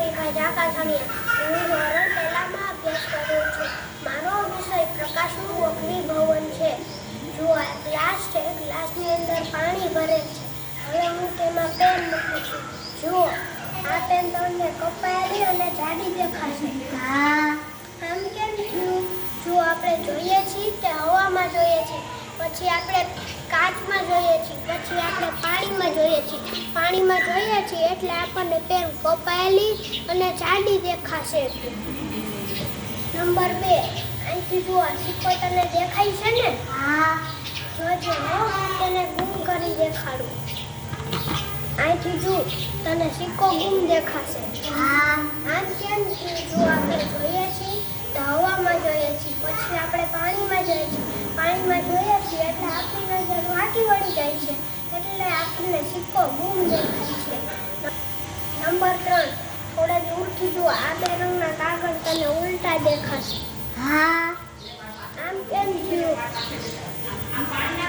નિખાય આકાશવાણી હું ધોરણ પહેલામાં અભ્યાસ કરું છું. મારો વિષય પ્રકાશનું વક્રીભવન છે. જો આ ગ્લાસ છે, ગ્લાસની અંદર પાણી ભરેલ છે. હવે હું તેમાં પેન મૂકું છું. જુઓ, આ પેન તમને કપાયેલી અને જાડી દેખાશે. આમ કેમ થયું? જો આપણે જોઈએ છીએ તે હવામાં જોઈએ છીએ, પછી આપણે કાચમાં જોઈએ છીએ, પછી આપણે પાણીમાં જોઈએ છીએ. પાણીમાં જોઈએ છીએ એટલે આપણને પેન કપાયેલી અને જાડી દેખાશે. નંબર 2, અહીંથી જુઓ, સિક્કો તને દેખાય છે ને? જોજે હું તને ગુમ કરી દેખાડું. અહીંથી જુઓ, તને સિક્કો ગુમ દેખાશે. આમ કેમ જો આપણે જોઈએ છીએ તો હવામાં જોઈએ છીએ, પછી આપણે પાણીમાં જોઈએ છીએ. પાણીમાં જોઈએ છીએ એટલે આપણી નજર વાંકી વળી જાય છે, એટલે આપણને સિક્કો ગુમ દેખાય છે. નંબર 3, થોડા દૂરથી જુઓ, આ 2 રંગના કાગળ તને ઉલટા દેખાશે. આમ કેમ થયું?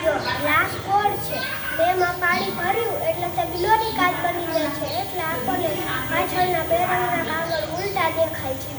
જો ગ્લાસ ગોળ છે, તેમાં પાણી ભર્યું એટલે તે ગિલોરી કાચ બની જાય છે, એટલે આપણને પાછળના 2 રંગના કાગળ ઉલટા દેખાય છે.